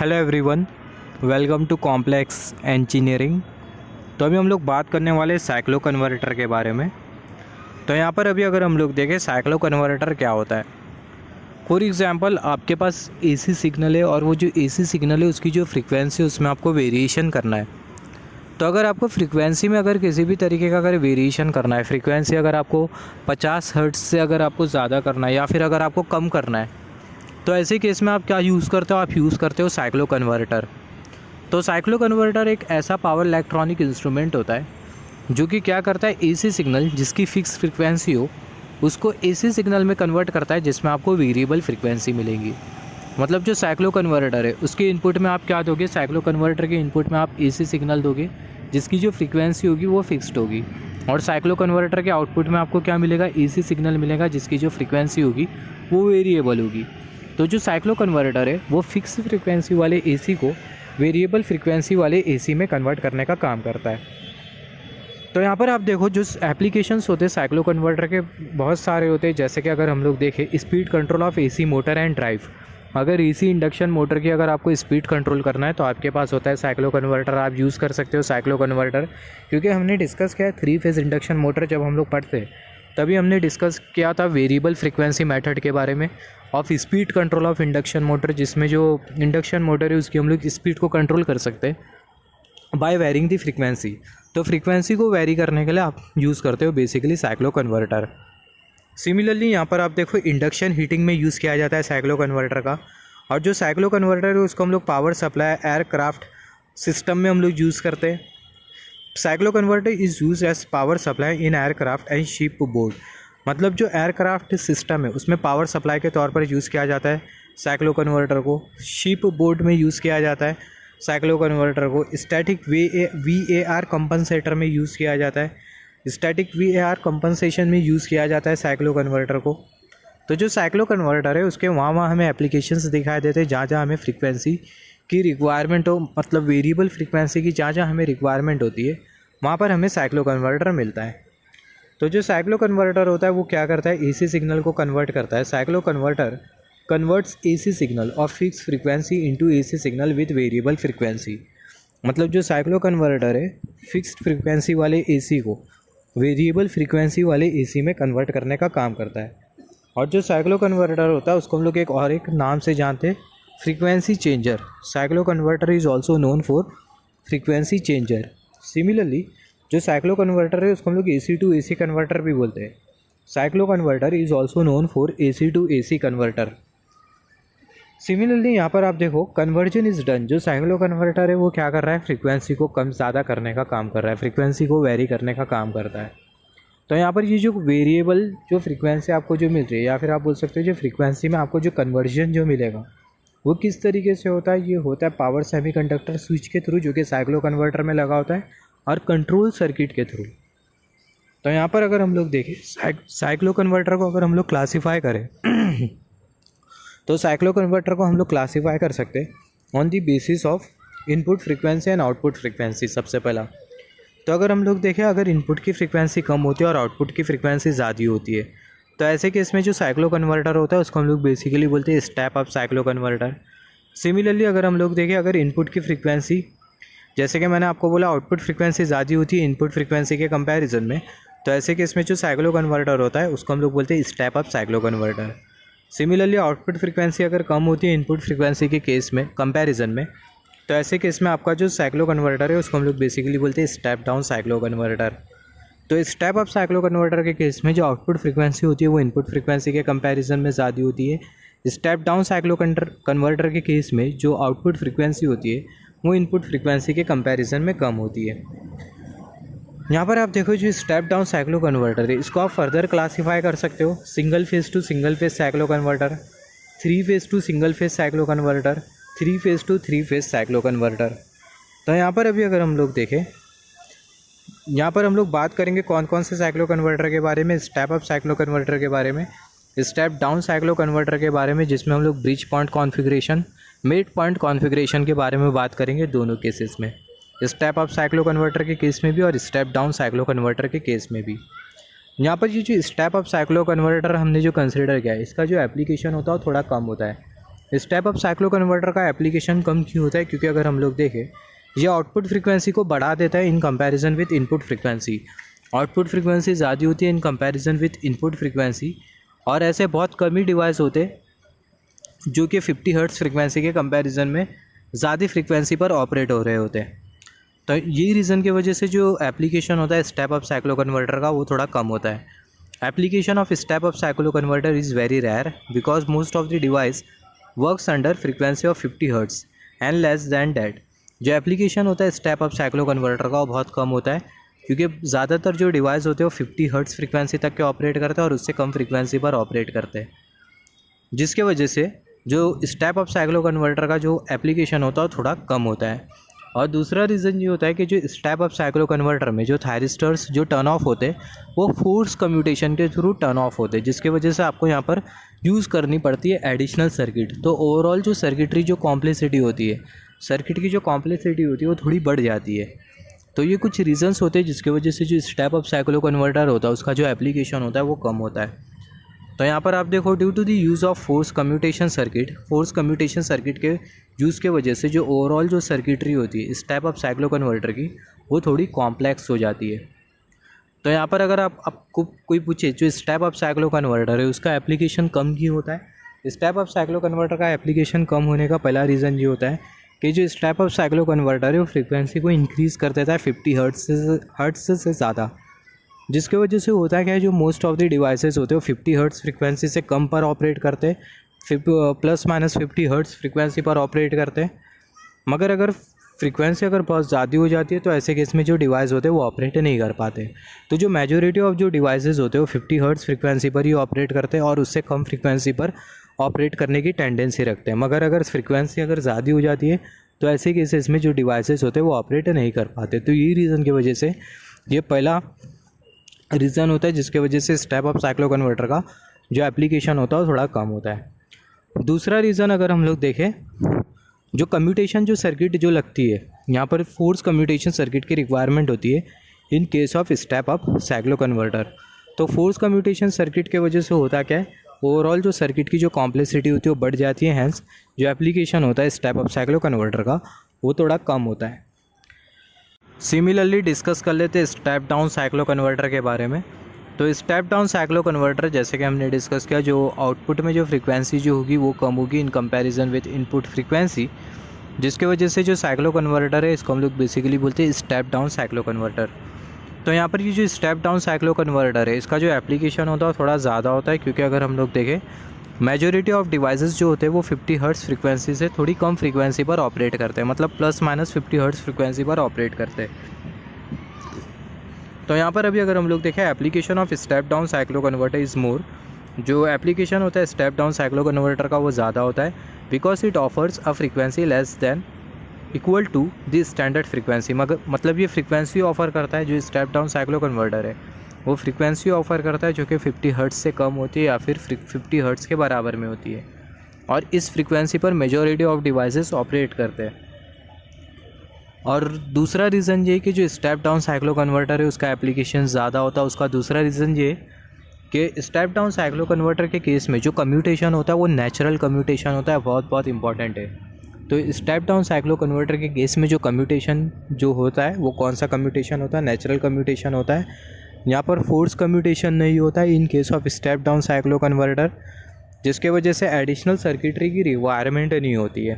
Hello everyone, welcome to complex engineering. तो अभी हम लोग बात करने वाले साइक्लो कन्वर्टर के बारे में। तो यहाँ पर अभी अगर हम लोग देखें साइक्लो कन्वर्टर क्या होता है। फॉर एग्जांपल आपके पास एसी सिग्नल है और वो जो एसी सिग्नल है उसकी जो फ्रीक्वेंसी है उसमें आपको वेरिएशन करना है। तो अगर आपको फ्रीक्वेंसी में अगर किसी भी तरीके का अगर वेरिएशन करना है, फ्रीक्वेंसी अगर आपको 50 हर्ट्ज से अगर आपको ज़्यादा करना है या फिर अगर आपको कम करना है, तो ऐसे केस में आप क्या यूज़ करते हो, आप यूज़ करते हो साइक्लो कन्वर्टर। तो साइक्लो कन्वर्टर एक ऐसा पावर इलेक्ट्रॉनिक इंस्ट्रूमेंट होता है जो कि क्या करता है, एसी सिग्नल जिसकी फ़िक्स फ्रीक्वेंसी हो उसको एसी सिग्नल में कन्वर्ट करता है जिसमें आपको वेरिएबल फ्रीक्वेंसी मिलेगी। मतलब जो साइक्लो कन्वर्टर है उसके इनपुट में आप क्या दोगे, साइक्लो कन्वर्टर के इनपुट में आप एसी सिग्नल दोगे जिसकी जो फ्रीक्वेंसी होगी वो फिक्स्ड होगी, और साइक्लो कन्वर्टर के आउटपुट में आपको क्या मिलेगा, एसी सिग्नल मिलेगा जिसकी जो फ्रीक्वेंसी होगी वो वेरिएबल होगी। तो जो साइक्लो कन्वर्टर है वो फिक्स फ्रीक्वेंसी वाले एसी को वेरिएबल फ्रीक्वेंसी वाले एसी में कन्वर्ट करने का काम करता है। तो यहाँ पर आप देखो जो एप्लीकेशंस होते हैं साइक्लो कन्वर्टर के बहुत सारे होते हैं। जैसे कि अगर हम लोग देखें speed control of AC motor and drive, अगर एसी इंडक्शन मोटर की अगर आपको स्पीड कंट्रोल करना है तो आपके पास होता है साइक्लो कन्वर्टर, आप यूज़ कर सकते हो साइक्लो कन्वर्टर। क्योंकि हमने डिस्कस किया है 3 फेज़ इंडक्शन मोटर, जब हम लोग पढ़ते तभी हमने डिस्कस किया था वेरिएबल फ्रीक्वेंसी मेथड के बारे में of speed control of induction motor, जिसमें जो इंडक्शन मोटर है उसकी हम लोग स्पीड को कंट्रोल कर सकते हैं बाय वेरिंग दी फ्रीक्वेंसी। तो फ्रीक्वेंसी को वेरी करने के लिए आप यूज़ करते हो बेसिकली साइक्लो कन्वर्टर। सिमिलरली यहाँ पर आप देखो इंडक्शन हीटिंग में यूज़ किया जाता है साइक्लो कन्वर्टर का, और जो साइक्लो कन्वर्टर है उसको हम लोग पावर सप्लाई एयरक्राफ्ट सिस्टम में हम लोग यूज़ करते हैं। Cycloconverter is use as power supply in aircraft and shipboard. मतलब जो एयरक्राफ्ट सिस्टम है उसमें पावर सप्लाई के तौर पर यूज़ किया जाता है साइक्लो कन्वर्टर को। शिप बोर्ड में यूज़ किया जाता है साइक्लो कन्वर्टर को। स्टैटिक VAR कंपनसेटर में यूज़ किया जाता है, स्टैटिक VAR कंपनसेशन में यूज़ किया जाता है साइक्लो कन्वर्टर को। तो जो साइक्लो कन्वर्टर है उसके वहाँ हमें एप्लीकेशंस दिखाई देते हैं जहाँ जहाँ हमें फ्रीक्वेंसी की रिक्वायरमेंट हो, मतलब वेरिएबल फ्रीक्वेंसी की जहाँ जहाँ हमें रिक्वायरमेंट होती है वहाँ पर हमें साइक्लो कन्वर्टर मिलता है। तो जो साइक्लो कन्वर्टर होता है वो क्या करता है, एसी सिग्नल को कन्वर्ट करता है। Cyclo converter converts AC signal of fix frequency into AC signal with variable frequency. मतलब जो साइक्लो कन्वर्टर है फिक्स्ड फ्रीक्वेंसी वाले एसी को वेरिएबल फ्रीक्वेंसी वाले एसी में कन्वर्ट करने का काम करता है। और जो साइक्लो कन्वर्टर होता है उसको हम लोग एक नाम से जानते हैं, frequency changer. Cyclo converter is also known for frequency changer. Similarly जो साइक्लो कन्वर्टर है उसको हम लोग AC टू AC कन्वर्टर भी बोलते हैं। Cycloconverter is also known for AC to AC converter. Similarly यहाँ पर आप देखो कन्वर्जन इज़ डन। जो साइक्लो कन्वर्टर है वो क्या कर रहा है, फ्रीक्वेंसी को कम ज़्यादा करने का काम कर रहा है, फ्रीक्वेंसी को वेरी करने का काम करता है। तो यहाँ पर ये जो वेरिएबल जो फ्रीक्वेंसी आपको जो मिल रही है, या फिर आप बोल सकते हो जो फ्रीक्वेंसी में आपको जो कन्वर्जन जो मिलेगा वो किस तरीके से होता है, ये होता है पावर सेमीकंडक्टर स्विच के थ्रू जो कि साइक्लो कन्वर्टर में लगा होता है, और कंट्रोल सर्किट के थ्रू। तो यहाँ पर अगर हम लोग देखें साइक्लो कन्वर्टर को अगर हम लोग क्लासीफाई करें तो साइक्लो कन्वर्टर को हम लोग क्लासीफाई कर सकते हैं on the basis of input frequency and output frequency. सबसे पहला तो अगर हम लोग देखें अगर इनपुट की फ्रीक्वेंसी कम होती है और आउटपुट की फ्रीक्वेंसी ज़्यादा होती है तो ऐसे केस में जो साइक्लो कन्वर्टर होता है उसको हम लोग बेसिकली बोलते हैं step up cyclo converter. Similarly अगर हम लोग देखें अगर इनपुट की फ्रीक्वेंसी, जैसे कि मैंने आपको बोला आउटपुट फ्रीक्वेंसी ज़्यादा होती है इनपुट फ्रीक्वेंसी के कंपैरिजन में, तो ऐसे केस में जो साइक्लो कन्वर्टर होता है उसको हम लोग बोलते हैं step up cyclo converter. Similarly output frequency अगर कम होती है इनपुट फ्रीक्वेंसी के केस में कंपैरिजन में, तो ऐसे केस में आपका जो साइक्लो कन्वर्टर है उसको हम लोग बेसिकली बोलते हैं स्टेप डाउन साइक्लो कन्वर्टर। तो स्टेप अप साइक्लो कन्वर्टर के केस में जो आउटपुट फ्रीक्वेंसी होती है वो इनपुट फ्रीक्वेंसी के कंपैरिजन में ज़्यादा होती है। स्टेप डाउन साइक्लो कन्वर्टर के केस में जो आउटपुट फ्रीक्वेंसी होती है वो इनपुट फ्रीक्वेंसी के कंपैरिजन में कम होती है। यहाँ पर आप देखो जो स्टेप डाउन साइक्लो कन्वर्टर है इसको आप फर्दर क्लासीफाई कर सकते हो single phase two single phase cyclo converter, 3 phase two single phase cyclo converter, 3 phase two 3 phase cyclo converter. तो यहाँ पर अभी अगर हम लोग देखें, यहाँ पर हम लोग बात करेंगे कौन कौन से साइक्लो कन्वर्टर के बारे में, स्टेप अप साइक्लो कन्वर्टर के बारे में, स्टेप डाउन साइक्लो कन्वर्टर के बारे में जिसमें हम लोग bridge point configuration, mid point configuration के बारे में बात करेंगे दोनों केसेस में, स्टेप अप साइक्लो कन्वर्टर के केस में भी और स्टेप डाउन साइक्लो कन्वर्टर के केस में भी। यहाँ पर ये जो स्टेप अप साइक्लो कन्वर्टर हमने जो कंसिडर किया है इसका जो एप्लीकेशन होता है वो थोड़ा कम होता है। स्टेप अप साइक्लो कन्वर्टर का एप्लीकेशन कम क्यों होता है? क्योंकि अगर हम लोग देखें, ये आउटपुट फ्रीक्वेंसी को बढ़ा देता है in comparison with input frequency. Output frequency ज़्यादा होती है in comparison with input frequency, और ऐसे बहुत कम ही डिवाइस होते जो कि 50 हर्ट्ज़ फ्रीक्वेंसी के कंपैरिजन में ज़्यादा फ्रीक्वेंसी पर ऑपरेट हो रहे होते हैं। तो यही रीज़न की वजह से जो एप्लीकेशन होता है स्टेप अप साइक्लो कन्वर्टर का वो थोड़ा कम होता है। Application of step up cycloconverter is very rare because most of the device works under frequency of 50 hertz and less than that. जो एप्लीकेशन होता है स्टेप अप साइक्लो कन्वर्टर का वो बहुत कम होता है, क्योंकि ज़्यादातर जो डिवाइस होते हैं वो 50 हर्ट्ज़ फ्रीक्वेंसी तक के ऑपरेट करते हैं और उससे कम फ्रीक्वेंसी पर ऑपरेट करते हैं, जिसके वजह से जो स्टेप अप साइक्लो कन्वर्टर का जो एप्लीकेशन होता है वो थोड़ा कम होता है। और दूसरा रीज़न ये होता है कि जो स्टेप अप साइक्लो कन्वर्टर में जो थायरिस्टर्स जो टर्न ऑफ होते हैं वो फोर्स कम्यूटेशन के थ्रू टर्न ऑफ होते हैं, जिसकी वजह से आपको यहाँ पर यूज़ करनी पड़ती है एडिशनल सर्किट। तो ओवरऑल जो सर्किटरी जो कॉम्प्लेक्सिटी होती है, सर्किट की जो कॉम्प्लेक्सिटी होती है वो थोड़ी बढ़ जाती है। तो ये कुछ रीज़न्स होते हैं जिसकी वजह से जो स्टेप अप साइक्लो कन्वर्टर होता है उसका जो एप्लीकेशन होता है वो कम होता है। तो यहाँ पर आप देखो, due to the use of force commutation circuit के यूज़ के वजह से जो ओवरऑल जो सर्किटरी होती है स्टेप अप साइक्लो कन्वर्टर की वो थोड़ी कॉम्प्लेक्स हो जाती है। तो यहाँ पर अगर आपको कोई पूछे जो स्टेप अप साइक्लो कन्वर्टर है उसका एप्लीकेशन कम क्यों होता है? स्टेप अप साइक्लो कन्वर्टर का एप्लीकेशन कम होने का पहला रीज़न ये होता है कि जो स्टेप अप साइक्लो कन्वर्टर है वो फ्रीक्वेंसी को इंक्रीज़ कर देता है 50 हर्ट्ज़ से ज़्यादा, जिसके वजह से होता क्या है, जो मोस्ट ऑफ द डिवाइसेस होते हैं वो 50 हर्ट्ज़ फ्रीक्वेंसी से कम पर ऑपरेट करते हैं, प्लस माइनस 50 हर्ट्ज़ फ्रीक्वेंसी पर ऑपरेट करते हैं। मगर अगर फ्रीक्वेंसी अगर बहुत ज़्यादा हो जाती है तो ऐसे केस में जो डिवाइस होते हैं वो ऑपरेट नहीं कर पाते। तो जो मेजॉरिटी ऑफ जो डिवाइसेस होते हैं वो 50 हर्ट्ज़ फ्रीक्वेंसी पर ही ऑपरेट करते हैं और उससे कम फ्रीक्वेंसी पर ऑपरेट करने की टेंडेंसी रखते हैं। मगर अगर फ्रीक्वेंसी अगर ज़्यादा हो जाती है तो ऐसे केसेस में जो डिवाइसेस होते हैं वो ऑपरेट नहीं कर पाते। तो यही रीज़न की वजह से ये पहला रीज़न होता है जिसके वजह से स्टेप अप साइक्लो कन्वर्टर का जो एप्लीकेशन होता है वो थोड़ा कम होता है। दूसरा रीज़न अगर हम लोग देखें, जो कम्यूटेशन जो सर्किट जो लगती है, यहाँ पर फोर्स कम्यूटेशन सर्किट की रिक्वायरमेंट होती है in case of step up cyclo converter. तो फोर्स कम्यूटेशन सर्किट के वजह से होता क्या है, ओवरऑल जो सर्किट की जो कॉम्प्लेक्सिटी होती है वो बढ़ जाती है, हैंस जो एप्लीकेशन होता है स्टेप अप साइक्लो कन्वर्टर का वो थोड़ा कम होता है। सिमिलरली डिस्कस कर लेते हैं स्टेप डाउन साइक्लो कन्वर्टर के बारे में। तो स्टेप डाउन साइक्लो कन्वर्टर जैसे कि हमने डिस्कस किया, जो आउटपुट में जो फ्रीक्वेंसी जो होगी वो कम होगी in comparison with input frequency, जिसके वजह से जो साइक्लो कन्वर्टर है इसको हम लोग बेसिकली बोलते हैं स्टेप डाउन साइक्लो कन्वर्टर। तो यहाँ पर ये जो स्टेप डाउन साइक्लो कन्वर्टर है इसका जो एप्लीकेशन होता है थोड़ा ज़्यादा होता है, क्योंकि अगर हम लोग देखें मेजॉरिटी ऑफ डिवाइसेस जो होते हैं वो 50 हर्ट्ज़ फ्रीक्वेंसी से थोड़ी कम फ्रीक्वेंसी पर ऑपरेट करते हैं, मतलब प्लस माइनस 50 हर्ट्ज़ फ्रीक्वेंसी पर ऑपरेट करते हैं। तो यहाँ पर अभी अगर हम लोग देखें application of step down cyclo converter is more, जो एप्लीकेशन होता है स्टेप डाउन साइक्लो कन्वर्टर का वो ज़्यादा होता है because it offers a frequency less than equal to the standard frequency. मगर मतलब ये फ्रीक्वेंसी ऑफर करता है, जो स्टेप डाउन साइक्लो कन्वर्टर है वो फ्रीक्वेंसी ऑफर करता है जो कि 50 हर्ट्ज़ से कम होती है या फिर 50 हर्ट्ज़ के बराबर में होती है, और इस फ्रीक्वेंसी पर मेजॉरिटी ऑफ डिवाइसेस ऑपरेट करते हैं। और दूसरा रीज़न ये कि जो स्टेप डाउन साइक्लो कन्वर्टर है उसका एप्लीकेशन ज़्यादा होता है। उसका दूसरा रीज़न ये कि स्टेप डाउन साइक्लो कन्वर्टर के केस में जो कम्यूटेशन होता है वो नेचुरल कम्यूटेशन होता है, बहुत इंपॉर्टेंट है। तो स्टेप डाउन साइक्लो कन्वर्टर के केस में जो कम्यूटेशन जो होता है वो कौन सा कम्यूटेशन होता है? नेचुरल कम्यूटेशन होता है। यहाँ पर फोर्स कम्यूटेशन नहीं होता है in case of step down cyclo converter, जिसके वजह से एडिशनल सर्किटरी की रिक्वायरमेंट नहीं होती है।